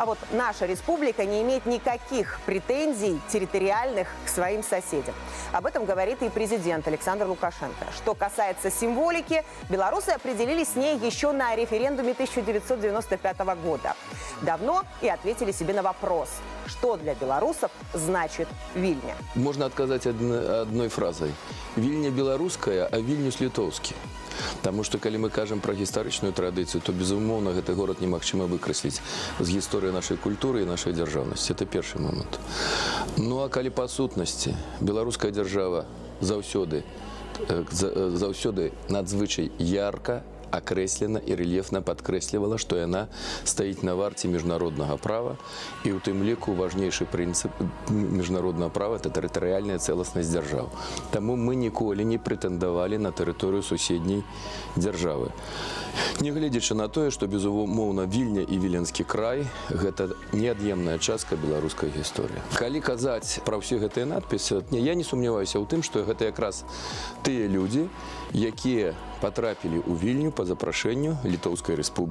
А вот наша республика не имеет никаких претензий территориальных к своим соседям. Об этом говорит и президент Александр Лукашенко. Что касается символики, белорусы определились с ней еще на референдуме 1995 года. Давно и ответили себе на вопрос, что для белорусов значит Вильня. Можно отказать одной фразой. Вильня белорусская, а Вильнюс литовский. Потому что, когда мы кажем про историческую традицию, то, безумовно, этот город немагчыма выкраслить с историей нашей культуры и нашей державности. Это первый момент. Ну, а коли по сутности, белорусская держава заўсёды надзвычай ярко, окреслена и рельефно подкрэслівала, что она стоит на варте международного права, и у тым ліку важнейший принцип международного права – это территориальная целостность держав. Тому мы ніколі не претендовали на территорию суседней державы. Не глядячи на то, что, безумовно, Вильня и Віленскі край – это неотъемная частка белорусской истории. Калі казаць про все гэтыя надписи, я не сомневаюсь в том, что это как раз те люди, якія потрапили у Вильню по запрошению Литовской Республики.